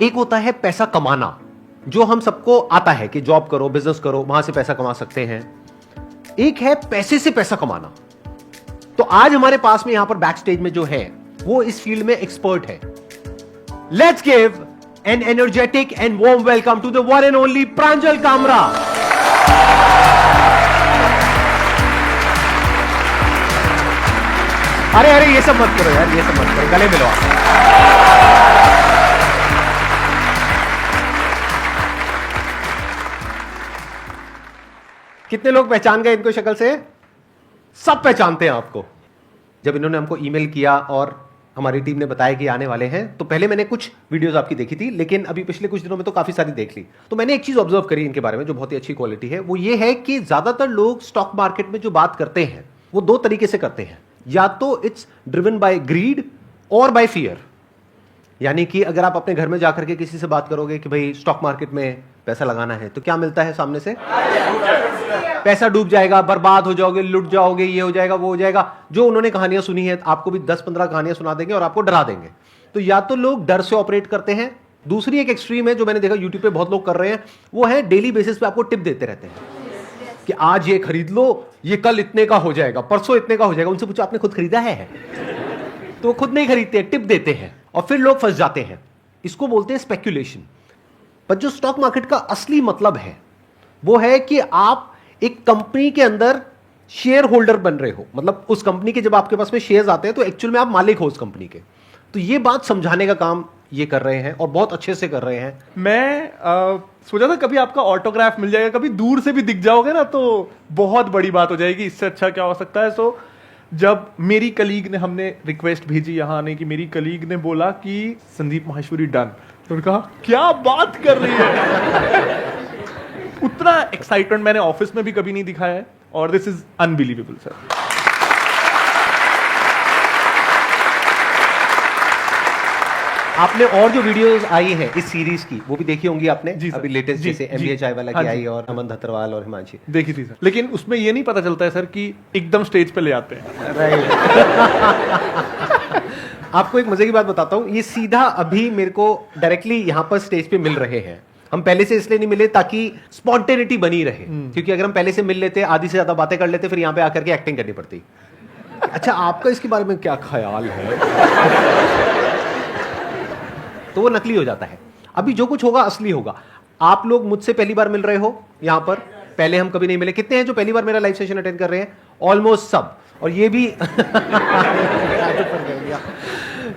एक होता है पैसा कमाना, जो हम सबको आता है कि जॉब करो, बिजनेस करो, वहां से पैसा कमा सकते हैं। एक है पैसे से पैसा कमाना। तो आज हमारे पास में यहां पर बैक स्टेज में जो है वो इस फील्ड में एक्सपर्ट है। Let's give an energetic and warm welcome to the one and only Pranjal Kamra. अरे अरे ये सब मत करो यार, ये सब मत करो, गले मिलो आप। कितने लोग पहचान गए इनको शक्ल से? सब पहचानते हैं आपको। जब इन्होंने हमको ईमेल किया और हमारी टीम ने बताया कि आने वाले हैं, तो पहले मैंने कुछ वीडियोस आपकी देखी थी, लेकिन अभी पिछले कुछ दिनों में तो काफी सारी देख ली। तो मैंने एक चीज ऑब्जर्व करी इनके बारे में जो बहुत ही अच्छी क्वालिटी है, वो ये है कि ज्यादातर लोग स्टॉक मार्केट में जो बात करते हैं वो दो तरीके से करते हैं। या तो इट्स ड्रिवन बाय ग्रीड और बाय फियर। यानी कि अगर आप अपने घर में जाकर के किसी से बात करोगे कि भाई स्टॉक मार्केट में पैसा लगाना है, तो क्या मिलता है सामने से? पैसा डूब जाएगा, बर्बाद हो जाओगे, लुट जाओगे, ये हो जाएगा, वो हो जाएगा। जो उन्होंने कहानियां सुनी है, आपको भी 10-15 कहानियां सुना देंगे और आपको डरा देंगे। तो या तो लोग डर से ऑपरेट करते हैं। दूसरी एक एक्सट्रीम है जो मैंने देखा यूट्यूब पे बहुत लोग कर रहे हैं, वो है डेली बेसिस पे आपको टिप देते रहते हैं कि आज ये खरीद लो, ये कल इतने का हो जाएगा, परसों इतने का हो जाएगा। उनसे पूछो आपने खुद खरीदा है? तो वो खुद नहीं खरीदते, टिप देते हैं और फिर लोग फंस जाते हैं। इसको बोलते हैं स्पेक्यूलेशन। पर जो स्टॉक मार्केट का असली मतलब है वो है कि आप एक कंपनी के अंदर शेयर होल्डर बन रहे हो। मतलब उस कंपनी के जब आपके पास में शेयर्स आते हैं तो एक्चुअल में आप मालिक हो उस कंपनी के। तो ये बात समझाने का काम ये कर रहे हैं और बहुत अच्छे से कर रहे हैं। मैं सोचा था कभी आपका ऑटोग्राफ मिल जाएगा, कभी दूर से भी दिख जाओगे ना तो बहुत बड़ी बात हो जाएगी। इससे अच्छा क्या हो सकता है? सो जब मेरी कलीग ने, हमने रिक्वेस्ट भेजी यहाँ आने की, मेरी कलीग ने बोला कि संदीप माहेश्वरी डन, तो उन्होंने कहा क्या बात कर रही है। उतना एक्साइटमेंट मैंने ऑफिस में भी कभी नहीं दिखाया है और दिस इज अनबिलीवेबल सर। आपने और जो वीडियोस आई है इस सीरीज की वो भी देखी होंगी आपने? जी अभी लेटेस्ट जैसे एमबीए चाय वाला की आई और अमन धतरवाल और हिमांशी देखी थी सर। लेकिन उसमें ये नहीं पता चलता है सर कि एकदम स्टेज पे ले आते हैं। राइट। आपको एक मजे की बात बताता हूं, ये सीधा अभी मेरे को डायरेक्टली यहां पर स्टेज पे मिल रहे हैं। हम पहले से इसलिए नहीं मिले ताकि स्पॉन्टेनिटी बनी रहे, क्योंकि अगर हम पहले से मिल लेते, आधी से ज्यादा बातें कर लेते, फिर यहां पे आकर के एक्टिंग करनी पड़ती। अच्छा, आपका इसके बारे में क्या ख्याल है? तो वो नकली हो जाता है। अभी जो कुछ होगा असली होगा। आप लोग मुझसे पहली बार मिल रहे हो यहां पर, पहले हम कभी नहीं मिले। कितने हैं जो पहली बार मेरा लाइव सेशन अटेंड कर रहे हैं? ऑलमोस्ट सब। और ये भी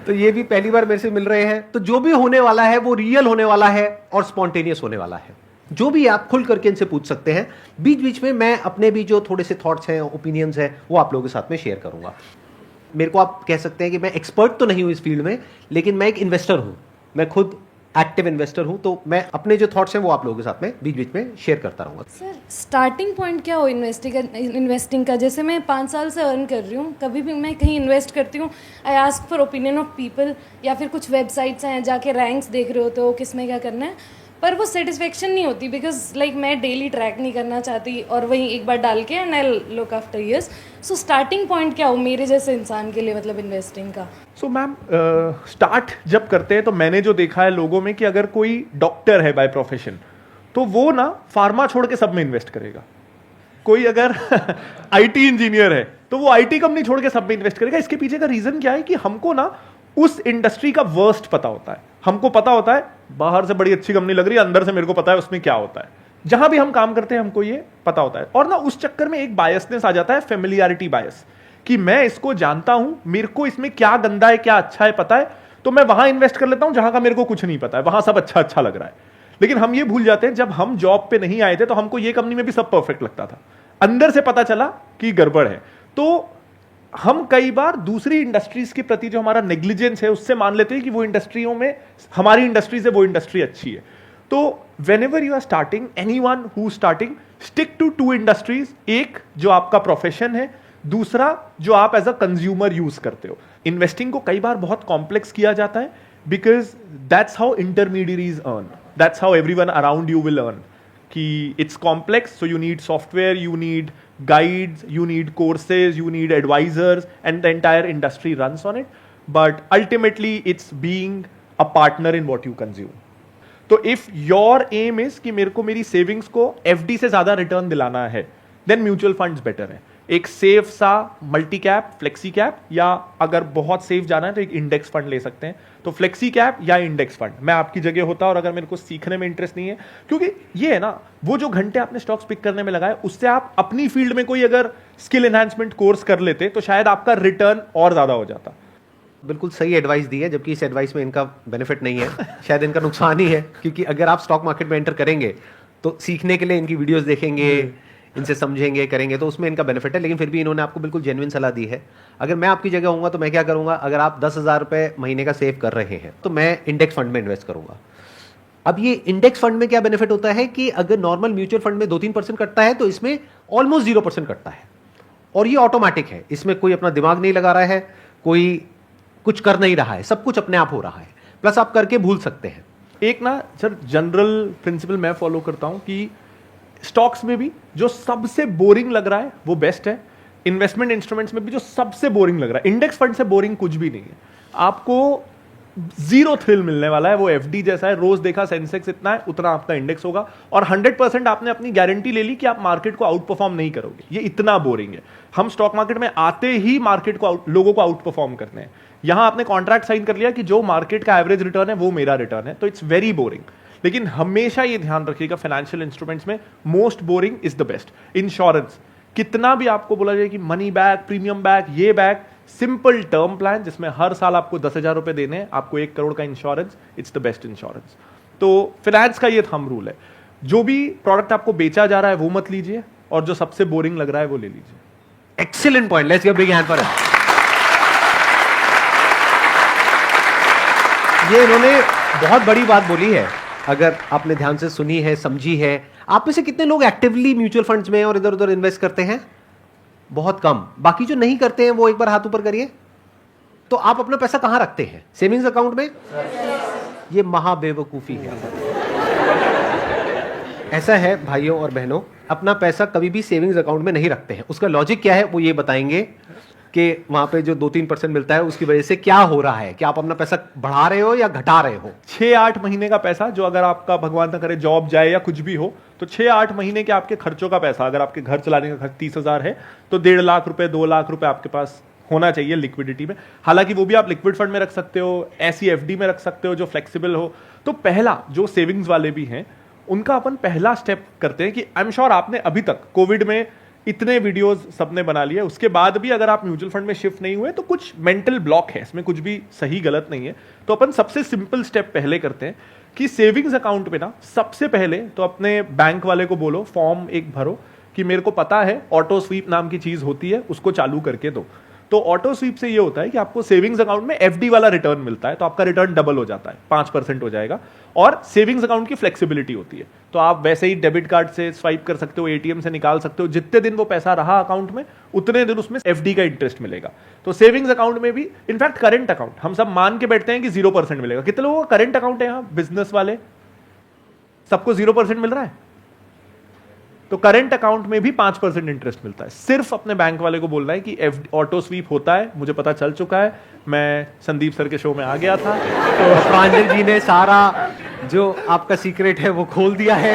तो ये भी पहली बार मेरे से मिल रहे हैं। तो जो भी होने वाला है वो रियल होने वाला है और स्पॉन्टेनियस होने वाला है। जो भी आप खुल करके इनसे पूछ सकते हैं। बीच बीच में मैं अपने भी जो थोड़े से थॉट्स हैं, ओपिनियंस हैं, वो आप लोगों के साथ में शेयर करूंगा। मेरे को आप कह सकते हैं कि मैं एक्सपर्ट तो नहीं हूं इस फील्ड में, लेकिन मैं एक इन्वेस्टर हूं। मैं खुद एक्टिव इन्वेस्टर हूं, तो मैं अपने जो थॉट्स हैं वो आप लोगों के साथ में बीच बीच में शेयर करता रहूंगा। सर, स्टार्टिंग पॉइंट क्या हो इन्वेस्टिंग का? जैसे मैं 5 साल से अर्न कर रही हूँ, कभी भी मैं कहीं इन्वेस्ट करती हूँ, I ask for opinion of people, या फिर कुछ वेबसाइट्स हैं जाके रैंक्स देख रहे होते हो किस में क्या करना है, पर वो सेटिस्फेक्शन नहीं होती। बिकॉज लाइक मैं डेली ट्रैक नहीं करना चाहती और वहीं एक बार डाल के and I look after years. So starting point क्या हो मेरे जैसे इंसान के लिए, मतलब इन्वेस्टिंग का? सो मैम, स्टार्ट जब करते हैं तो मैंने जो देखा है लोगों में कि अगर कोई डॉक्टर है बाय प्रोफेशन तो वो ना फार्मा छोड़ के सब में इन्वेस्ट करेगा। कोई अगर आईटी इंजीनियर है तो वो आईटी कंपनी छोड़ के सब में इन्वेस्ट करेगा। इसके पीछे का रीजन क्या है कि हमको ना उस इंडस्ट्री का वर्स्ट पता होता है। हमको पता होता है बाहर से बड़ी अच्छी कंपनी लग रही है, अंदर से मेरे को पता है उसमें क्या होता है। जहां भी हम काम करते हैं हमको ये पता होता है। और ना उस चक्कर में एक बायसनेस आ जाता है, फेमिलियरिटी बायस, कि मैं इसको जानता हूं, मेरे को इसमें क्या गंदा है क्या अच्छा है पता है, तो मैं वहां इन्वेस्ट कर लेता हूं जहां का मेरे को कुछ नहीं पता है, वहां सब अच्छा अच्छा लग रहा है। लेकिन हम ये भूल जाते हैं जब हम जॉब पे नहीं आए थे तो हमको ये कंपनी में भी सब परफेक्ट लगता था, अंदर से पता चला कि गड़बड़ है। तो हम कई बार दूसरी इंडस्ट्रीज के प्रति जो हमारा नेग्लिजेंस है उससे मान लेते हैं कि वो इंडस्ट्रियों में, हमारी इंडस्ट्री से वो इंडस्ट्री अच्छी है। तो whenever you are starting, anyone who starting, stick to 2 industries, एक जो आपका प्रोफेशन है, दूसरा जो आप एज अ कंज्यूमर यूज करते हो। इन्वेस्टिंग को कई बार बहुत कॉम्प्लेक्स किया जाता है because that's how intermediaries earn, that's how everyone around you will earn. कि it's complex, so you need software, you need guides, you need courses, you need advisors, and the entire industry runs on it. But ultimately, it's being a partner in what you consume. तो if your M is कि मेरे को मेरी savings को FD से ज्यादा return दिलाना है, देन म्यूचुअल फंड्स बेटर है। एक सेफ सा मल्टी कैप, फ्लेक्सी कैप, या अगर बहुत सेफ जाना है तो एक इंडेक्स फंड ले सकते हैं। तो फ्लेक्सी कैप या इंडेक्स फंड, मैं आपकी जगह होता और अगर मेरे को सीखने में इंटरेस्ट नहीं है, क्योंकि ये है ना, वो जो घंटे आपने स्टॉक्स पिक करने में लगाए उससे आप अपनी फील्ड में कोई अगर स्किल एनहांसमेंट कोर्स कर लेते तो शायद आपका रिटर्न और ज्यादा हो जाता। बिल्कुल सही एडवाइस दी है, जबकि इस एडवाइस में इनका बेनिफिट नहीं है, शायद इनका नुकसान ही है, क्योंकि अगर आप स्टॉक मार्केट में एंटर करेंगे तो सीखने के लिए इनकी वीडियोस देखेंगे, इनसे समझेंगे, करेंगे, तो उसमें इनका बेनिफिट है। लेकिन फिर भी इन्होंने आपको बिल्कुल जेन्युइन सलाह दी है। अगर मैं आपकी जगह होऊंगा तो मैं क्या करूंगा, अगर आप 10,000 रुपये महीने का सेव कर रहे हैं तो मैं इंडेक्स फंड में इन्वेस्ट करूंगा। अब ये इंडेक्स फंड में क्या बेनिफिट होता है कि अगर नॉर्मल म्यूचुअल फंड में 2-3% कटता है तो इसमें ऑलमोस्ट 0% कटता है, और ये ऑटोमेटिक है, इसमें कोई अपना दिमाग नहीं लगा रहा है, कोई कुछ कर नहीं रहा है, सब कुछ अपने आप हो रहा है, प्लस आप करके भूल सकते हैं। एक ना सर जनरल प्रिंसिपल मैं फॉलो करता हूं कि स्टॉक्स में भी जो सबसे बोरिंग लग रहा है वो बेस्ट है, इन्वेस्टमेंट इंस्ट्रूमेंट्स में भी जो सबसे बोरिंग लग रहा है, इंडेक्स फंड से बोरिंग कुछ भी नहीं है। आपको जीरो थ्रिल मिलने वाला है, वो एफडी जैसा है, रोज देखा सेंसेक्स इतना है उतना आपका इंडेक्स होगा, और 100% आपने अपनी गारंटी ले ली कि आप मार्केट को आउट परफॉर्म नहीं करोगे। ये इतना बोरिंग है। हम स्टॉक मार्केट में आते ही मार्केट को लोगों को आउट परफॉर्म करते हैं। यहां आपने कॉन्ट्रैक्ट साइन कर लिया कि जो मार्केट का एवरेज रिटर्न है वो मेरा रिटर्न है, तो इट्स वेरी बोरिंग। लेकिन हमेशा ये ध्यान रखिएगा, फाइनेंशियल इंस्ट्रूमेंट्स में most boring is the best. Insurance, कितना भी आपको बोला जाए कि मनी बैक, प्रीमियम बैक, ये बैक, सिंपल टर्म प्लान जिसमें हर साल आपको 10,000 रुपए देने हैं, आपको 1 करोड़ का insurance, it's the best insurance. तो फाइनेंस का ये थंब रूल है, जो भी प्रोडक्ट आपको बेचा जा रहा है वो मत लीजिए, और जो सबसे बोरिंग लग रहा है वो ले लीजिए। Excellent point, let's give big hand for him. ये इन्होंने बहुत बड़ी बात बोली है, अगर आपने ध्यान से सुनी है, समझी है। आप में से कितने लोग एक्टिवली म्यूचुअल फंड्स में और इधर उधर इन्वेस्ट करते हैं? बहुत कम। बाकी जो नहीं करते हैं वो एक बार हाथ ऊपर करिए। तो आप अपना पैसा कहां रखते हैं? सेविंग्स अकाउंट में? ये महाबेवकूफी है। ऐसा है भाइयों और बहनों, अपना पैसा कभी भी सेविंग्स अकाउंट में नहीं रखते हैं। उसका लॉजिक क्या है वो ये बताएंगे कि वहां पे जो 2-3% मिलता है उसकी वजह से क्या हो रहा है, कि आप अपना पैसा बढ़ा रहे हो या घटा रहे हो। 6-8 महीने का पैसा, जो अगर आपका भगवान ना करे जॉब जाए या कुछ भी हो, तो 6-8 महीने के आपके खर्चों का पैसा, अगर आपके घर चलाने का खर्च 30,000 है तो 1.5 लाख रुपए, 2 लाख रुपए आपके पास होना चाहिए लिक्विडिटी में। हालांकि वो भी आप लिक्विड फंड में रख सकते हो, ऐसी एफडी में रख सकते हो जो फ्लेक्सिबल हो। तो पहला, जो सेविंग्स वाले भी हैं उनका अपन पहला स्टेप करते हैं कि आई एम श्योर आपने अभी तक कोविड में इतने वीडियोस सबने बना लिए, उसके बाद भी अगर आप म्यूचुअल फंड में शिफ्ट नहीं हुए तो कुछ मेंटल ब्लॉक है, इसमें कुछ भी सही गलत नहीं है। तो अपन सबसे सिंपल स्टेप पहले करते हैं कि सेविंग्स अकाउंट में ना सबसे पहले तो अपने बैंक वाले को बोलो, फॉर्म एक भरो कि मेरे को पता है ऑटो स्वीप नाम की चीज होती है, उसको चालू करके दो। तो ऑटो स्वीप से ये होता है कि आपको सेविंग्स अकाउंट में एफडी वाला रिटर्न मिलता है, तो आपका रिटर्न डबल हो जाता है, 5% हो जाएगा। और सेविंग्स अकाउंट की फ्लेक्सिबिलिटी होती है, तो आप वैसे ही डेबिट कार्ड से स्वाइप कर सकते हो, एटीएम से निकाल सकते हो, जितने दिन वो पैसा रहा अकाउंट में उतने दिन उसमें एफडी का इंटरेस्ट मिलेगा। तो सेविंग्स अकाउंट में भी, इनफैक्ट करंट अकाउंट, हम सब मान के बैठते हैं कि 0% मिलेगा। कितने लोगों का करंट अकाउंट है यहाँ? बिजनेस वाले सबको 0% मिल रहा है। तो करंट अकाउंट में भी 5% इंटरेस्ट मिलता है। सिर्फ अपने बैंक वाले को बोलना है कि ऑटो स्वीप होता है, मुझे पता चल चुका है, मैं संदीप सर के शो में आ गया था। तो प्रांजल जी ने सारा जो आपका सीक्रेट है वो खोल दिया है।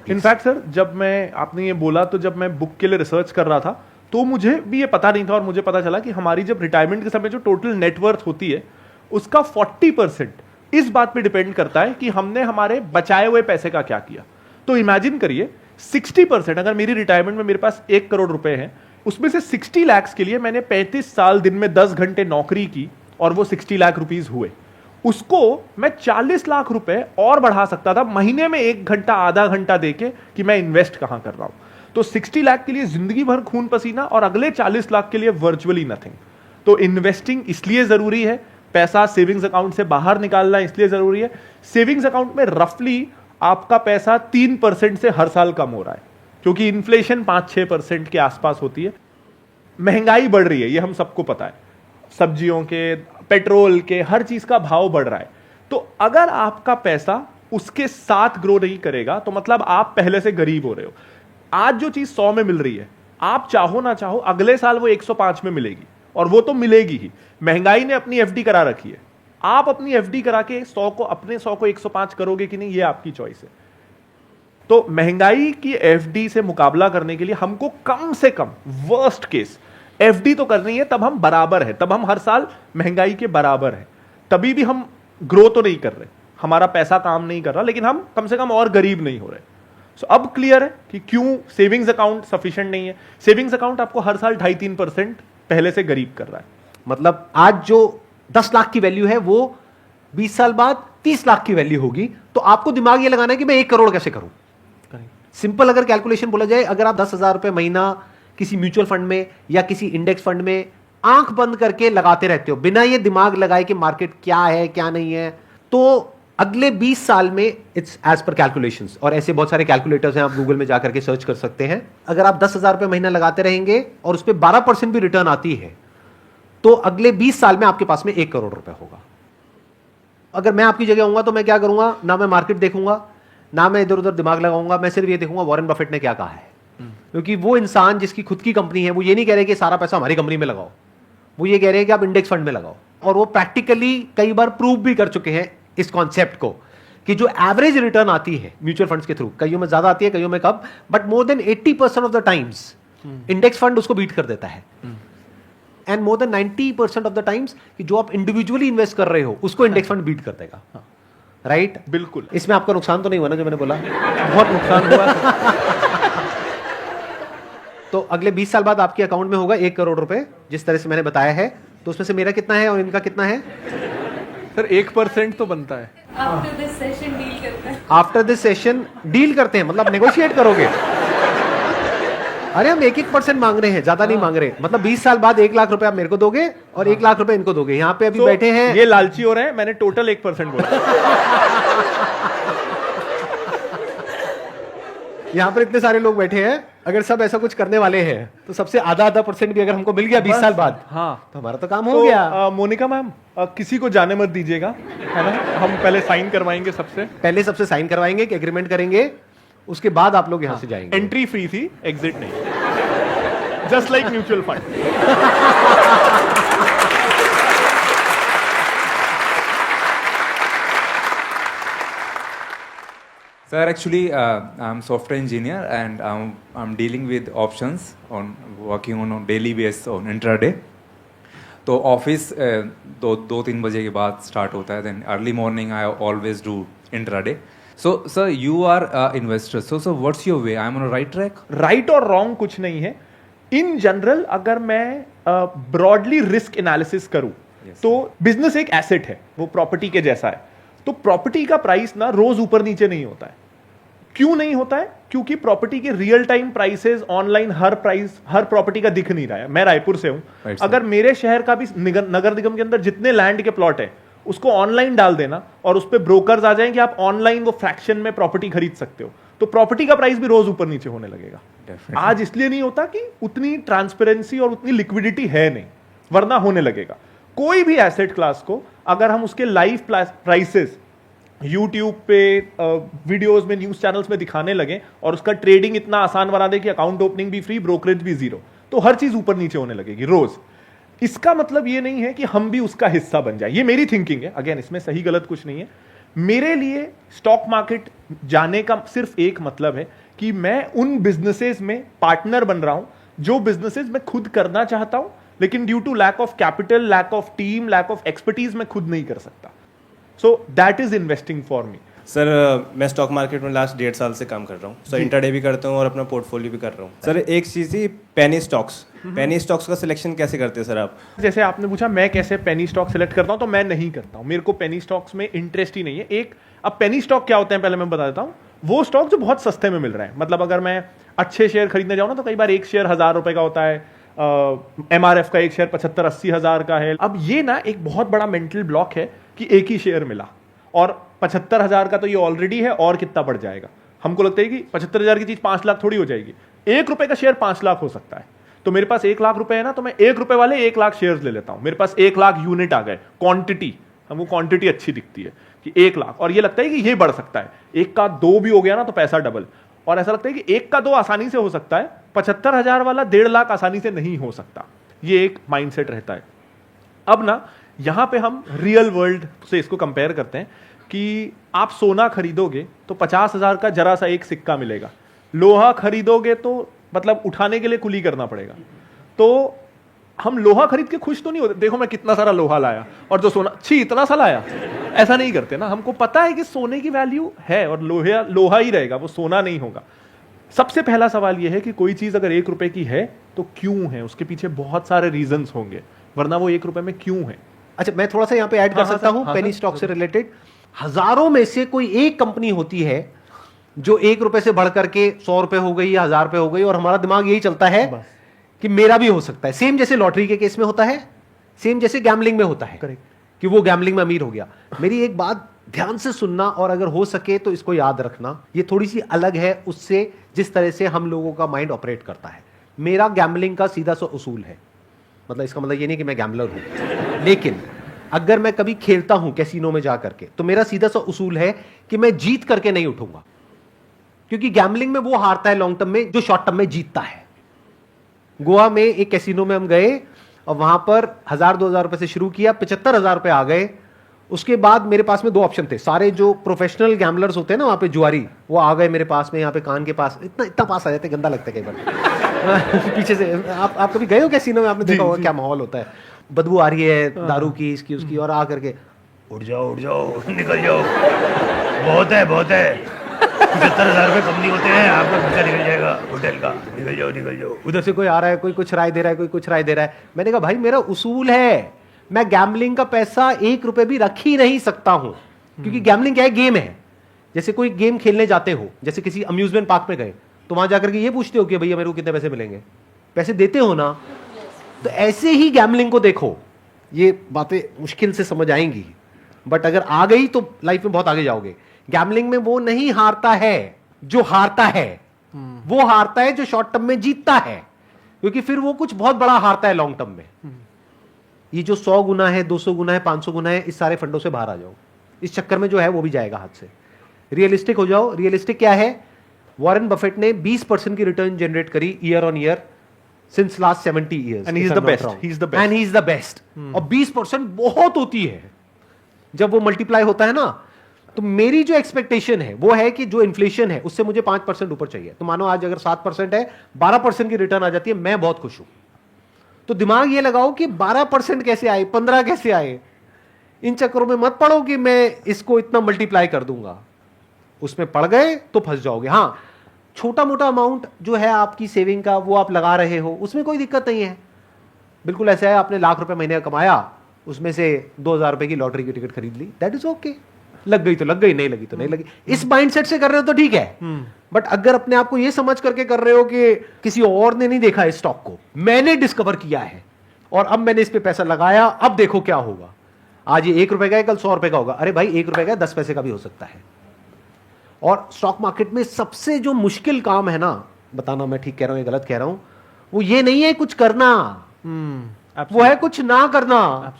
इनफैक्ट सर, जब मैं, आपने ये बोला, तो जब मैं बुक के लिए रिसर्च कर रहा था तो मुझे भी ये पता नहीं था, और मुझे पता चला कि हमारी जब रिटायरमेंट के समय जो टोटल नेटवर्थ होती है उसका 40% इस बात पे डिपेंड करता है कि हमने हमारे बचाए हुए पैसे का क्या किया। तो इमेजिन करिए 60%, अगर मेरी रिटायरमेंट में मेरे पास 1 करोड़ रुपए हैं, उसमें से 60 लाख के लिए मैंने 35 साल दिन में 10 घंटे नौकरी की और वो 60 लाख रुपीज हुए। उसको मैं 40 लाख रुपए और बढ़ा सकता था महीने में 1 घंटा, आधा घंटा देके कि मैं इन्वेस्ट कहां कर रहा हूं। तो 60 लाख के लिए जिंदगी भर खून पसीना, और अगले 40 लाख के लिए वर्चुअली नथिंग। तो इन्वेस्टिंग इसलिए जरूरी है, पैसा सेविंग्स अकाउंट से बाहर निकालना इसलिए जरूरी है। सेविंग्स अकाउंट में रफली आपका पैसा 3% से हर साल कम हो रहा है, क्योंकि इन्फ्लेशन 5-6% के आसपास होती है। महंगाई बढ़ रही है, ये हम सबको पता है, सब्जियों के, पेट्रोल के, हर चीज का भाव बढ़ रहा है। तो अगर आपका पैसा उसके साथ ग्रो नहीं करेगा तो मतलब आप पहले से गरीब हो रहे हो। आज जो चीज 100 में मिल रही है, आप चाहो ना चाहो अगले साल वो 105 में मिलेगी, और वो तो मिलेगी ही। महंगाई ने अपनी एफडी करा रखी है, आप अपनी एफडी करा के 100 को अपने 100 को 105 करोगे कि नहीं, ये आपकी चॉइस है। तो महंगाई की एफडी से मुकाबला करने के लिए हमको कम से कम वर्स्ट केस एफडी तो करनी है, तब हम बराबर है, तब हम हर साल महंगाई के बराबर है, तभी भी हम ग्रो तो नहीं कर रहे, हमारा पैसा काम नहीं कर रहा, लेकिन हम कम से कम और गरीब नहीं हो रहे। सो अब क्लियर है कि क्यों सेविंग्स अकाउंट सफिशिएंट नहीं है। सेविंग्स अकाउंट आपको हर साल 2.5-3% पहले से गरीब कर रहा है। मतलब आज जो 10 लाख की वैल्यू है वो 20 साल बाद 30 लाख की वैल्यू होगी, तो आपको दिमाग ये लगाना है कि मैं 1 करोड़ कैसे करूं। सिंपल अगर कैलकुलेशन बोला जाए, अगर आप 10,000 रुपए महीना किसी म्यूचुअल फंड में या किसी इंडेक्स फंड में आंख बंद करके लगाते रहते हो बिना ये दिमाग लगाए कि मार्केट क्या है क्या नहीं है, तो अगले 20 साल में इट्स एज पर कैलकुलेशंस, और ऐसे बहुत सारे कैलकुलेटर्स हैं, आप गूगल में जाकर के सर्च कर सकते हैं। अगर आप 10,000 रुपए महीना लगाते रहेंगे और उस पर 12% भी रिटर्न आती है, तो अगले 20 साल में आपके पास में 1 करोड़ रुपए होगा। अगर मैं आपकी जगह होऊंगा तो मैं क्या करूंगा, ना मैं मार्केट देखूंगा, ना मैं इधर उधर दिमाग लगाऊंगा, मैं सिर्फ ये देखूंगा वॉरेन बफेट ने क्या कहा है। क्योंकि वो इंसान जिसकी खुद की कंपनी है, वो ये नहीं कह रहे कि सारा पैसा हमारी कंपनी में लगाओ, वो ये कह रहे हैं कि आप इंडेक्स फंड में लगाओ। और वो प्रैक्टिकली कई बार प्रूव भी कर चुके हैं इस कॉन्सेप्ट को कि जो एवरेज रिटर्न आती है म्यूचुअल फंड्स के थ्रू, कईयों में ज्यादा आती है, कईयों में कम, but more than 80% of the times index fund उसको बीट कर देता है। And more than 90% of the times कि जो आप इंडिविजुअली इन्वेस्ट कर रहे हो उसको इंडेक्स फंड बीट कर देगा। राइट? बिल्कुल। इसमें आपका नुकसान तो नहीं हुआ ना जो मैंने बोला? बहुत नुकसान हुआ। तो अगले 20 साल बाद आपके अकाउंट में होगा 1 करोड़ रुपए, जिस तरह से मैंने बताया है। तो उसमें से मेरा कितना है और इनका कितना है? सर 1% तो बनता है। आफ्टर दिस सेशन डील करते हैं। आफ्टर दिस सेशन डील करते हैं, मतलब नेगोशिएट करोगे? अरे हम 1% मांग रहे हैं, ज्यादा नहीं मांग रहे। मतलब 20 साल बाद 1 लाख रुपए आप मेरे को दोगे और 1 लाख रुपए इनको दोगे। यहाँ पे अभी बैठे हैं, ये लालची हो रहे हैं, मैंने टोटल 1% बोला। यहाँ पर इतने सारे लोग बैठे हैं, अगर सब ऐसा कुछ करने वाले हैं तो सबसे आधा % भी अगर हमको मिल गया 20 साल बाद, हाँ, तो हमारा तो काम हो गया। मोनिका मैम, किसी को जाने मत दीजिएगा, है ना, हम पहले साइन करवाएंगे सबसे साइन करवाएंगे कि एग्रीमेंट करेंगे, उसके बाद आप लोग यहाँ से जाएंगे। एंट्री फ्री थी, एग्जिट नहीं, just like mutual fund. Sir, actually, I'm software engineer and I'm dealing with options on working on a daily basis on intraday. तो ऑफिस 2-3 बजे के बाद स्टार्ट होता है, then early morning I always do intraday. So sir you are investor, so sir what's your way, I am on right track? Right और wrong कुछ नहीं है। इन जनरल अगर मैं ब्रॉडली रिस्क एनालिसिस करूं, तो बिजनेस एक एसेट है, वो प्रॉपर्टी के जैसा है। तो प्रॉपर्टी का प्राइस ना रोज ऊपर नीचे नहीं होता है। क्यों नहीं होता है? क्योंकि प्रॉपर्टी के रियल टाइम प्राइसेस ऑनलाइन हर प्रॉपर्टी का दिख नहीं रहा है। मैं रायपुर से हूं, अगर मेरे शहर का भी नगर निगम के अंदर जितने लैंड के प्लॉट है उसको ऑनलाइन डाल देना और उस पर ब्रोकर्स आ जाएं कि आप ऑनलाइन वो फ्रैक्शन में प्रॉपर्टी खरीद सकते हो, तो प्रॉपर्टी का प्राइस भी रोज ऊपर नीचे होने लगेगा। आज इसलिए नहीं होता कि उतनी ट्रांसपेरेंसी और उतनी लिक्विडिटी है नहीं, वरना होने लगेगा। कोई भी एसेट क्लास को अगर हम उसके लाइव प्राइसेस YouTube पे वीडियोस में, न्यूज चैनल्स में दिखाने लगे और उसका ट्रेडिंग इतना आसान बना दे कि अकाउंट ओपनिंग भी फ्री, ब्रोकरेज भी 0, तो हर चीज ऊपर नीचे होने लगेगी रोज। इसका मतलब ये नहीं है कि हम भी उसका हिस्सा बन जाए, ये मेरी थिंकिंग है। अगेन इसमें सही गलत कुछ नहीं है। मेरे लिए स्टॉक मार्केट जाने का सिर्फ एक मतलब है कि मैं उन बिजनेसेस में पार्टनर बन रहा हूं जो बिजनेसेस मैं खुद करना चाहता हूं, लेकिन due to lack of capital, lack of team, lack of expertise मैं खुद नहीं कर सकता। So that is investing for me. Sir मैं स्टॉक मार्केट में लास्ट 1.5 साल से काम कर रहा हूँ सर, इंट्राडे भी करता हूँ और अपना पोर्टफोलियो भी कर रहा हूँ सर। एक चीज़ थी पेनी स्टॉक्स का सिलेक्शन कैसे करते हैं सर आप? जैसे आपने पूछा मैं कैसे पेनी स्टॉक सेलेक्ट करता हूँ, तो मैं नहीं करता हूँ, मेरे को पेनी स्टॉक्स में इंटरेस्ट ही नहीं है। अब पेनी स्टॉक क्या होते हैं पहले मैं बता देता हूँ। वो स्टॉक जो बहुत सस्ते में मिल रहे हैं, मतलब अगर मैं अच्छे शेयर खरीदने जाऊँ ना, तो कई बार एक शेयर 1000 रुपए का होता है, MRF का एक शेयर 75-80 हजार का है। अब ये ना एक बहुत बड़ा मेंटल ब्लॉक है कि एक ही शेयर मिला और 75,000 का तो ये ऑलरेडी है, और कितना बढ़ जाएगा। हमको लगता है कि 75,000 की चीज 5 लाख थोड़ी हो जाएगी, 1 रुपए का शेयर 5 लाख हो सकता है। तो मेरे पास 1 लाख रुपए है ना, तो मैं 1 रुपए वाले 1 लाख शेयर्स ले लेता हूं। मेरे पास 1 लाख यूनिट आ गए, क्वांटिटी, हमको क्वांटिटी अच्छी दिखती है कि 1 लाख, और ये लगता है कि ये बढ़ सकता है। 1 का 2 भी हो गया ना तो पैसा डबल, और ऐसा लगता है कि 1 का 2 आसानी से हो सकता है, 75,000 वाला 1.5 लाख आसानी से नहीं हो सकता। ये एक माइंडसेट रहता है। अब ना यहाँ पे हम रियल वर्ल्ड से इसको कंपेयर करते हैं कि आप सोना खरीदोगे तो 50,000 का जरा सा एक सिक्का मिलेगा, लोहा खरीदोगे तो मतलब उठाने के लिए कुली करना पड़ेगा। तो हम लोहा खरीद के खुश तो नहीं होते, देखो मैं कितना सारा लोहा लाया, और जो सोना छी इतना सा लाया, ऐसा नहीं करते ना। हमको पता है कि सोने की वैल्यू है और लोहा ही रहेगा, वो सोना नहीं होगा। सबसे पहला सवाल यह है कि कोई चीज अगर 1 रुपए की है तो क्यों है, उसके पीछे बहुत सारे रीजंस होंगे, वरना वो 1 रुपए में क्यों है। अच्छा, मैं थोड़ा सा यहाँ पे ऐड कर हाँ, सकता सर, हूँ हाँ, पेनी सर, स्टॉक से रिलेटेड। हजारों में से कोई एक कंपनी होती है जो 1 रुपए से बढ़ करके 100 रुपए हो गई या 1000 रुपए हो गई, और हमारा दिमाग यही चलता है कि मेरा भी हो सकता है। सेम जैसे लॉटरी के केस में होता है, सेम जैसे गैम्बलिंग में होता है कि वो गैम्बलिंग में अमीर हो गया। मेरी एक बात ध्यान से सुनना, और अगर हो सके तो इसको याद रखना, ये थोड़ी सी अलग है उससे जिस तरह से हम लोगों का माइंड ऑपरेट करता है। मेरा गैम्बलिंग का सीधा सा उसूल है, मतलब इसका मतलब ये नहीं कि मैं गैम्बलर हूं, लेकिन अगर मैं कभी खेलता हूं कैसीनो में जा करके तो मेरा सीधा सा उसूल है कि मैं जीत करके नहीं उठूंगा, क्योंकि गैम्बलिंग में वो हारता है लॉन्ग टर्म में जो शॉर्ट टर्म में जीतता है। गोवा में एक कैसीनो में हम गए और वहां पर 1000-2000 रुपए से शुरू किया, 75,000 रुपए आ गए। उसके बाद मेरे पास में 2 ऑप्शन थे। सारे जो प्रोफेशनल गैम्बलर्स होते हैं ना वहां पे, जुआरी, वो आ गए मेरे पास में, यहाँ पे कान के पास, इतना पास आ जाते, गंदा लगता है कई बार पीछे से। आप कभी गए हो कैसीनो में? आपने देखा होगा क्या माहौल होता है, बदबू आ रही है दारू की, इसकी उसकी, और आ करके उठ जाओ निकल जाओ, बहुत है 75,000 रुपये कम नहीं होते हैं, आपका खर्चा निकल जाएगा होटल का, निकल जाओ। उधर से कोई आ रहा है, कोई कुछ राय दे रहा है, कोई कुछ राय दे रहा है। मैंने कहा भाई मेरा उसूल है, मैं गैम्बलिंग का पैसा 1 रुपए भी रख ही नहीं सकता हूं, क्योंकि गैम्बलिंग क्या है, गेम है। जैसे कोई गेम खेलने जाते हो, जैसे किसी अम्यूजमेंट पार्क में गए तो वहां जाकर के ये पूछते हो कि भैया मेरे को कितने पैसे मिलेंगे, पैसे देते हो ना। तो ऐसे ही गैम्बलिंग को देखो, ये बातें मुश्किल से समझ आएंगी, बट अगर आ गई तो लाइफ में बहुत आगे जाओगे। गैम्बलिंग में वो नहीं हारता है जो हारता है, वो हारता है जो शॉर्ट टर्म में जीतता है, क्योंकि फिर वो कुछ बहुत बड़ा हारता है लॉन्ग टर्म में। ये जो 100 गुना है, 200 गुना है, 500 गुना है, इस सारे फंडों से बाहर आ जाओ। इस चक्कर में जो है वो भी जाएगा हाथ से। रियलिस्टिक हो जाओ। रियलिस्टिक क्या है? वॉरेन बफेट ने 20% की रिटर्न जनरेट करी year on year since last 70 years, And he is the best. He is the best. And he is the best. और 20% बहुत होती है जब वो मल्टीप्लाई होता है ना। तो मेरी जो एक्सपेक्टेशन है वो है कि जो इन्फ्लेशन है उससे मुझे 5% ऊपर चाहिए। तो मानो आज अगर 7% है, 12% की रिटर्न आ जाती है, मैं बहुत खुश हूं। तो दिमाग ये लगाओ कि 12% कैसे आए, 15 कैसे आए, इन चक्करों में मत पड़ो कि मैं इसको इतना मल्टीप्लाई कर दूंगा। उसमें पड़ गए तो फंस जाओगे। हाँ, छोटा मोटा अमाउंट जो है आपकी सेविंग का वो आप लगा रहे हो, उसमें कोई दिक्कत नहीं है। बिल्कुल ऐसा है, आपने लाख रुपए महीने का कमाया, उसमें से 2,000 रुपए की लॉटरी की टिकट खरीद ली, दैट इज ओके। लग गई तो लग गई, नहीं लगी तो नहीं लगी। इस माइंडसेट से कर रहे हो तो ठीक है, बट अगर अपने आप को ये समझ करके कर रहे हो कि किसी और ने नहीं देखा इस स्टॉक को, मैंने डिस्कवर किया है और अब मैंने इस पे पैसा लगाया, अब देखो क्या होगा, आज ये 1 रुपए का है, कल 100 रुपए का होगा। अरे भाई 1 रुपए का 10 पैसे का भी हो सकता है। और स्टॉक मार्केट में सबसे जो मुश्किल काम है ना, बताना मैं ठीक कह रहा हूं या गलत कह रहा हूं, वो ये नहीं है कुछ करना, वो है कुछ ना करना।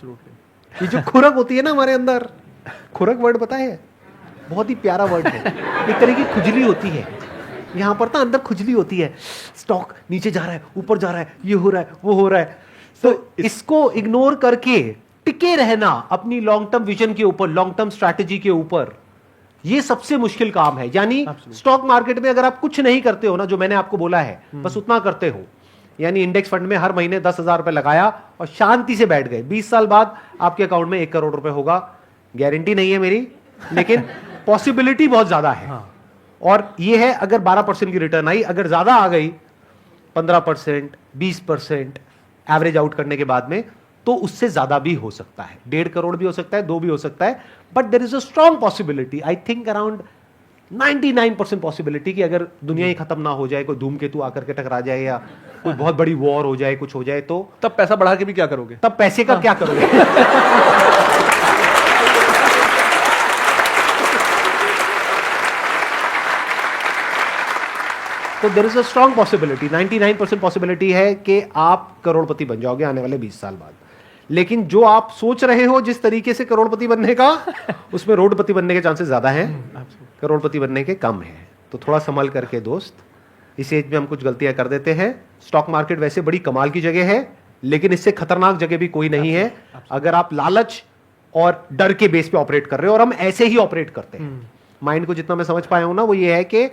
ये जो खुरक होती है ना हमारे अंदर, खुरक वर्ड पता है, बहुत ही प्यारा वर्ड है। एक तरह की खुजली होती है यहां पर, तो अंदर खुजली होती है, स्टॉक नीचे जा रहा है, ऊपर जा रहा है, ये हो रहा है, वो हो रहा है। तो इसको इग्नोर करके टिके रहना अपनी लॉन्ग टर्म विजन के ऊपर, लॉन्ग टर्म स्ट्रैटेजी के ऊपर, ये सबसे मुश्किल काम है। यानी स्टॉक मार्केट में अगर आप कुछ नहीं करते हो ना, जो मैंने आपको बोला है, बस उतना करते हो, यानी इंडेक्स फंड में हर महीने 10,000 रुपए लगाया और शांति से बैठ गए, 20 साल बाद आपके अकाउंट में 1 करोड़ रुपए होगा। गारंटी नहीं है मेरी, लेकिन पॉसिबिलिटी बहुत ज्यादा है। और ये है अगर 12% की रिटर्न आई, अगर ज्यादा आ गई 15%, 20% एवरेज आउट करने के बाद में, तो उससे ज्यादा भी हो सकता है, 1.5 करोड़ भी हो सकता है, 2 भी हो सकता है, but there is a strong possibility, I think around 99% possibility कि अगर दुनिया ही खत्म ना हो जाए, कोई धूमकेतु आकर के टकरा जाए या कोई बहुत बड़ी वॉर हो जाए, कुछ हो जाए, तो तब पैसा बढ़ा के भी क्या करोगे? तब पैसे का क्या करोगे? तो there is a strong possibility, 99% possibility है कि आप करोड़पति बन जाओगे आने वाले 20 साल बाद। लेकिन जो आप सोच रहे हो जिस तरीके से करोड़पति बनने का, उसमें रोडपति बनने के चांसेस ज्यादा हैं, करोड़पति बनने के कम है। तो थोड़ा संभल करके दोस्त, इस एज में हम कुछ गलतियां कर देते हैं। स्टॉक मार्केट वैसे बड़ी कमाल की जगह है, लेकिन इससे खतरनाक जगह भी कोई नहीं है अगर आप लालच और डर के बेस पे ऑपरेट कर रहे हो, और हम ऐसे ही ऑपरेट करते हैं। माइंड को जितना मैं समझ पाया हूं ना, वो ये है कि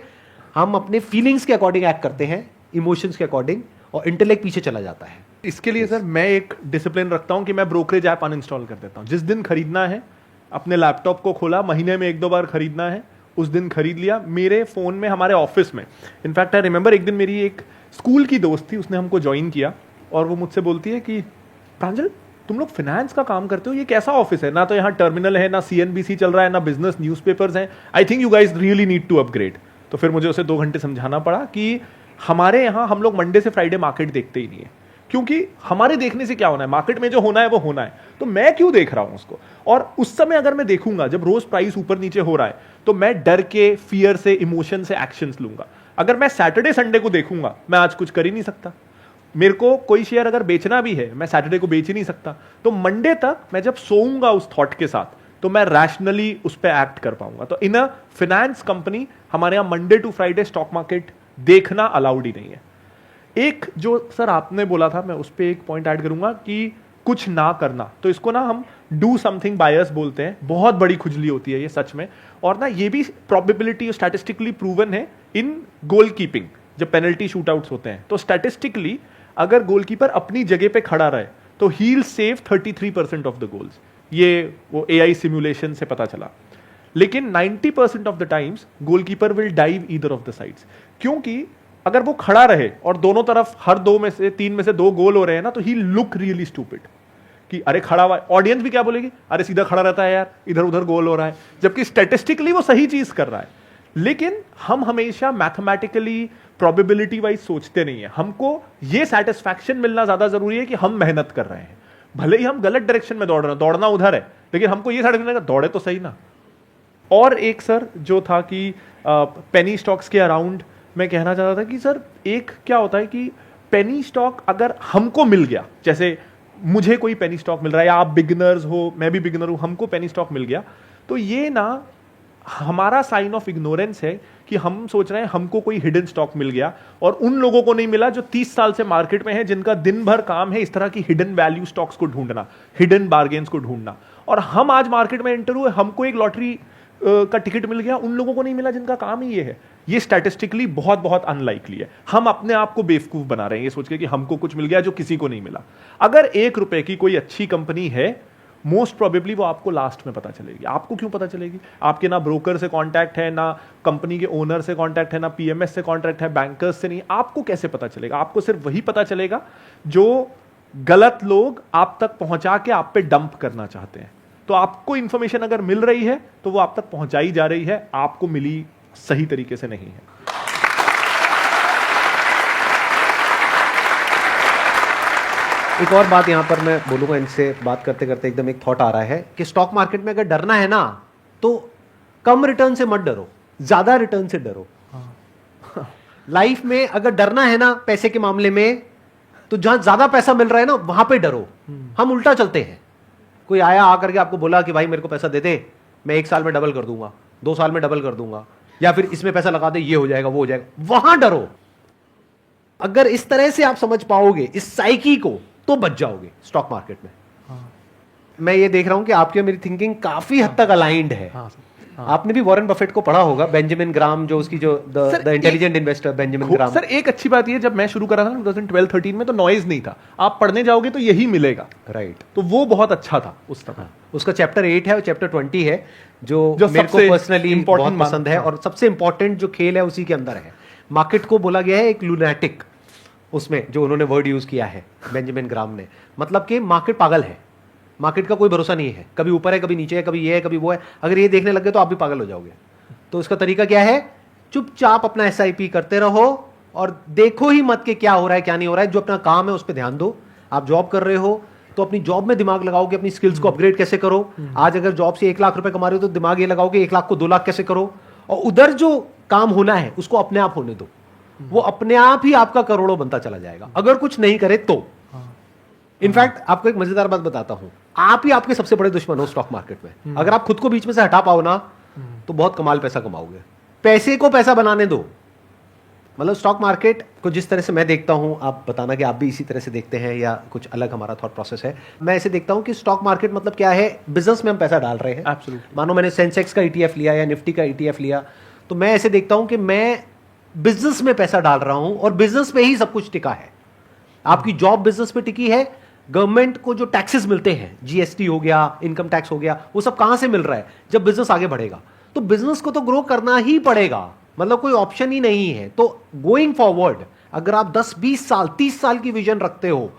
हम अपने फीलिंग्स के अकॉर्डिंग एक्ट करते हैं, इमोशंस के अकॉर्डिंग, और इंटेलेक्ट पीछे चला जाता है। इसके लिए सर मैं एक डिसिप्लिन रखता हूं कि मैं ब्रोकरेज ऐप अनइंस्टॉल कर देता हूं। जिस दिन खरीदना है अपने लैपटॉप को खोला, महीने में 1-2 बार खरीदना है, उस दिन खरीद लिया। मेरे फोन में, हमारे ऑफिस में, इनफैक्ट आई रिमेंबर एक दिन मेरी एक स्कूल की दोस्त थी, उसने हमको ज्वाइन किया और वो मुझसे बोलती है कि प्रांजल तुम लोग फाइनेंस का काम करते हो, ये कैसा ऑफिस है? ना तो यहाँ टर्मिनल है, ना CNBC चल रहा है, ना बिजनेस न्यूज़पेपर्स हैं। I think you guys really need to upgrade. तो फिर मुझे उसे 2 घंटे समझाना पड़ा कि हमारे यहाँ हम लोग मंडे से फ्राइडे मार्केट देखते ही नहीं है, क्योंकि हमारे देखने से क्या होना है, मार्केट में जो होना है वो होना है, तो मैं क्यों देख रहा हूं उसको। और उस समय अगर मैं देखूंगा जब रोज प्राइस ऊपर नीचे हो रहा है, तो मैं डर के, फियर से, इमोशन से एक्शंस लूंगा। अगर मैं सैटरडे संडे को देखूंगा, मैं आज कुछ कर ही नहीं सकता। मेरे को कोई शेयर अगर बेचना भी है, मैं सैटरडे को बेच ही नहीं सकता। तो मंडे तक मैं जब सोऊंगा उस थॉट के साथ, तो मैं रैशनली उस पर एक्ट कर पाऊंगा। तो इन अ फाइनेंस कंपनी हमारे यहाँ Monday to Friday stock market देखना अलाउड ही नहीं है। एक जो सर आपने बोला था, मैं उस पर एक पॉइंट ऐड करूंगा कि कुछ ना करना, तो इसको ना हम डू समथिंग बायस बोलते हैं। बहुत बड़ी खुजली होती है ये सच में, और ना ये भी प्रोबेबिलिटी स्टैटिस्टिकली प्रूवन है इन गोल कीपिंग। जब पेनल्टी शूटआउट्स होते हैं तो स्टैटिस्टिकली अगर गोलकीपर अपनी जगह पे खड़ा रहे तो he will save 33% of the goals. ये वो AI सिमुलेशन से पता चला। लेकिन 90% of the times goalkeeper will dive either of the sides, क्योंकि अगर वो खड़ा रहे और दोनों तरफ हर 2 में से 3 में से 2 गोल हो रहे हैं ना, तो ही लुक रियली स्टूपिड कि अरे खड़ा हुआ। ऑडियंस भी क्या बोलेगी, अरे सीधा खड़ा रहता है यार, इधर उधर गोल हो रहा है, जबकि स्टैटिस्टिकली वो सही चीज कर रहा है। लेकिन हम हमेशा मैथमेटिकली प्रोबेबिलिटी वाइज सोचते नहीं है। हमको ये सेटिस्फैक्शन मिलना ज्यादा जरूरी है कि हम मेहनत कर रहे हैं, भले ही हम गलत डायरेक्शन में दौड़ रहे हैं, दौड़ना उधर है, लेकिन हमको ये सेटिस्फैक्शन दौड़े तो सही ना। और एक सर जो था कि पेनी स्टॉक्स के अराउंड मैं कहना चाहता था कि सर एक क्या होता है कि पेनी स्टॉक अगर हमको मिल गया, जैसे मुझे कोई पेनी स्टॉक मिल रहा है, या आप बिगिनर्स हो, मैं भी बिगिनर हूं, हमको पेनी स्टॉक मिल गया, तो ये ना हमारा साइन ऑफ इग्नोरेंस है कि हम सोच रहे हैं हमको कोई हिडन स्टॉक मिल गया और उन लोगों को नहीं मिला जो 30 साल से मार्केट में है, जिनका दिन भर काम है इस तरह की हिडन वैल्यू स्टॉक्स को ढूंढना, हिडन बार्गेन्स को ढूंढना। और हम आज मार्केट में एंटर हुए, हमको एक लॉटरी का टिकट मिल गया, उन लोगों को नहीं मिला जिनका काम ही ये है। ये स्टैटिस्टिकली बहुत बहुत अनलाइकली है। हम अपने आप को बेवकूफ बना रहे हैं ये सोच के कि हमको कुछ मिल गया जो किसी को नहीं मिला। अगर 1 रुपए की कोई अच्छी कंपनी है, मोस्ट प्रोबेबली वो आपको लास्ट में पता चलेगी। आपको क्यों पता चलेगी? आपके ना ब्रोकर से कांटेक्ट है, ना कंपनी के ओनर से कांटेक्ट है, ना PMS से कांटेक्ट है, बैंकर्स से नहीं। आपको कैसे पता चलेगा? आपको सिर्फ वही पता चलेगा जो गलत लोग आप तक पहुंचा के आप पे डंप करना चाहते हैं। तो आपको इंफॉर्मेशन अगर मिल रही है तो वो आप तक पहुंचाई जा रही है, आपको मिली सही तरीके से नहीं है। एक और बात यहां पर मैं बोलूंगा, इनसे बात करते करते एकदम एक थॉट आ रहा है कि स्टॉक मार्केट में अगर डरना है ना, तो कम रिटर्न से मत डरो, ज्यादा रिटर्न से डरो। लाइफ में अगर डरना है ना पैसे के मामले में, तो जहां ज्यादा पैसा मिल रहा है ना वहां पे डरो। हम उल्टा चलते हैं। कोई आया आकर के आपको बोला कि भाई मेरे को पैसा दे दे, मैं 1 साल में डबल कर दूंगा, 2 साल में डबल कर दूंगा, या फिर इसमें पैसा लगा दे, ये हो जाएगा, वो हो जाएगा, वहां डरो। अगर इस तरह से आप समझ पाओगे इस साइकी को, तो बच जाओगे स्टॉक मार्केट में। मैं ये देख रहा हूं कि आपकी और मेरी थिंकिंग काफी हद तक अलाइंड है। आपने भी वॉरेन बफेट को पढ़ा होगा, बेंजामिन ग्राम, जो उसकी जो the intelligent investor Benjamin gram. Sir एक अच्छी बात ये, जब मैं शुरू करा था 2012-13 में, तो नॉइज नहीं था। आप पढ़ने जाओगे तो यही मिलेगा, राइट। तो वो बहुत अच्छा था उस समय। उसका चैप्टर 8 है और चैप्टर 20 है, जो मेरे को सबसे पर्सनली बहुत important पसंद है, और सबसे इंपॉर्टेंट जो खेल है उसी के अंदर है। मार्केट को बोला गया है एक लूनेटिक, उसमें जो उन्होंने वर्ड यूज किया है बेंजामिन ग्राम ने, मतलब कि मार्केट पागल है, मार्केट का कोई भरोसा नहीं है, कभी ऊपर है, कभी नीचे है, कभी ये है, कभी वो है। अगर ये देखने लग गए तो आप भी पागल हो जाओगे। तो इसका तरीका क्या है? चुपचाप अपना SIP करते रहो और देखो ही मत कि क्या हो रहा है क्या नहीं हो रहा है। जो अपना काम है उस पर ध्यान दो। आप जॉब कर रहे हो तो अपनी जॉब में दिमाग लगाओ कि अपनी स्किल्स को अपग्रेड कैसे करो। आज अगर जॉब से 1 लाख रुपए कमा रहे हो तो दिमाग ये लगाओ कि 1 लाख को 2 लाख कैसे करो। और उधर जो काम होना है उसको अपने आप होने दो, वो अपने आप ही आपका करोड़ों बनता चला जाएगा, अगर कुछ नहीं करे तो। इनफैक्ट आपको एक मजेदार बात बताता हूं, आप ही आपके सबसे बड़े दुश्मन हो स्टॉक मार्केट में। अगर आप खुद को बीच में से हटा पाओ ना, तो बहुत कमाल पैसा कमाओगे। पैसे को पैसा बनाने दो, मतलब स्टॉक मार्केट को जिस तरह से मैं देखता हूं, आप बताना कि आप भी इसी तरह से देखते हैं या कुछ अलग हमारा थॉट प्रोसेस है। मैं ऐसे देखता हूं कि स्टॉक मार्केट मतलब क्या है, बिजनेस में हम पैसा डाल रहे हैं। Absolutely. मानो मैंने सेंसेक्स का ETF लिया या निफ्टी का ETF लिया, तो मैं ऐसे देखता हूं कि मैं बिजनेस में पैसा डाल रहा हूं और बिजनेस पे ही सब कुछ टिका है। आपकी जॉब बिजनेस पे टिकी है। गवर्नमेंट को जो टैक्सेस मिलते हैं, GST हो गया, इनकम टैक्स हो गया, वो सब कहां से मिल रहा है? जब बिजनेस आगे बढ़ेगा। तो बिजनेस को तो ग्रो करना ही पड़ेगा, मतलब कोई ऑप्शन ही नहीं है। तो गोइंग फॉरवर्ड अगर आप 10, 20 साल, 30 साल की विजन रखते हो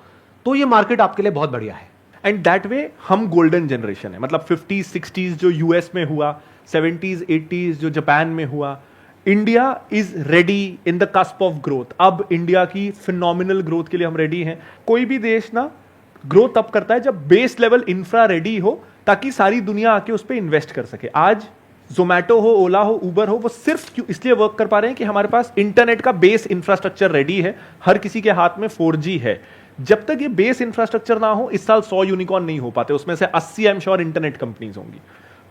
तो ये मार्केट आपके लिए बहुत बढ़िया है। एंड दैट वे हम गोल्डन जनरेशन है। मतलब 50s 60s जो यूएस में हुआ, 70s 80s जो जापान में हुआ, India is ready in the cusp of growth. अब इंडिया की फिनोमिनल ग्रोथ के लिए हम रेडी हैं। कोई भी देश ना ग्रोथ तब करता है जब बेस लेवल इंफ्रा रेडी हो, ताकि सारी दुनिया आके उस पर इन्वेस्ट कर सके। आज जोमैटो हो, ओला हो, उबर हो, वो सिर्फ क्यों इसलिए वर्क कर पा रहे हैं कि हमारे पास इंटरनेट का बेस इंफ्रास्ट्रक्चर रेडी है, हर किसी के हाथ में 4G है। जब तक ये बेस इंफ्रास्ट्रक्चर ना हो, इस साल 100 यूनिकॉर्न नहीं हो पाते, उसमें से 80 I am sure internet companies होंगी।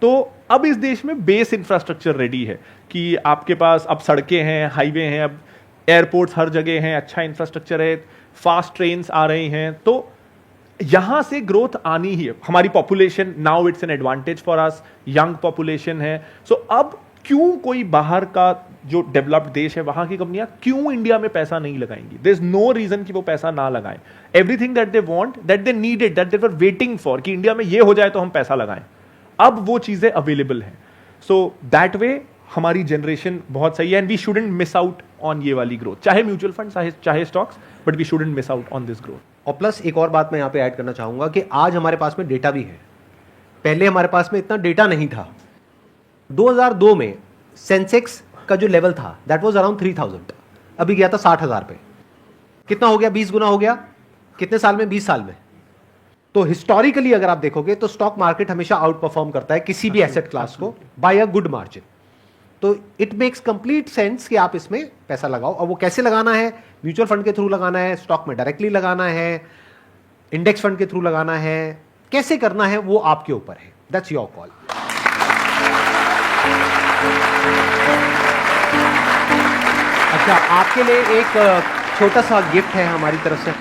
तो अब इस देश में बेस इंफ्रास्ट्रक्चर रेडी है कि आपके पास अब सड़कें हैं, हाईवे हैं, अब एयरपोर्ट्स हर जगह हैं, अच्छा इंफ्रास्ट्रक्चर है, फास्ट ट्रेन्स आ रही हैं। तो यहां से ग्रोथ आनी ही है। हमारी population now it's an advantage for us, young population है। सो अब क्यों कोई बाहर का जो डेवलप्ड देश है वहां की कंपनियां क्यों इंडिया में पैसा नहीं लगाएंगी? देयर इज नो रीजन कि वो पैसा ना लगाएं। Everything that they want, that they needed, that they were waiting for कि इंडिया में ये हो जाए तो हम पैसा लगाएं, अब वो चीजें अवेलेबल हैं। सो दैट वे हमारी जनरेशन बहुत सही है and we shouldn't miss out on ये वाली ग्रोथ, चाहे म्यूचुअल फंड चाहे stocks, but we shouldn't miss out on this growth. और प्लस एक और बात मैं यहाँ पे ऐड करना चाहूंगा कि आज हमारे पास में डेटा भी है। पहले हमारे पास में इतना डेटा नहीं था। 2002 में सेंसेक्स का जो लेवल था दैट वाज अराउंड 3000, अभी गया था 60,000 पे। कितना हो गया? 20 गुना हो गया। कितने साल में? 20 साल में। तो हिस्टोरिकली अगर आप देखोगे तो स्टॉक मार्केट हमेशा आउट परफॉर्म करता है किसी भी एसेट क्लास को बाय अ गुड मार्जिन। तो इट मेक्स कंप्लीट सेंस कि आप इसमें पैसा लगाओ। और वो कैसे लगाना है? म्यूचुअल फंड के थ्रू लगाना है, स्टॉक में डायरेक्टली लगाना है, इंडेक्स फंड के थ्रू लगाना है, कैसे करना है वो आपके ऊपर है। That's your call. अच्छा, आपके लिए एक छोटा सा गिफ्ट है हमारी तरफ से।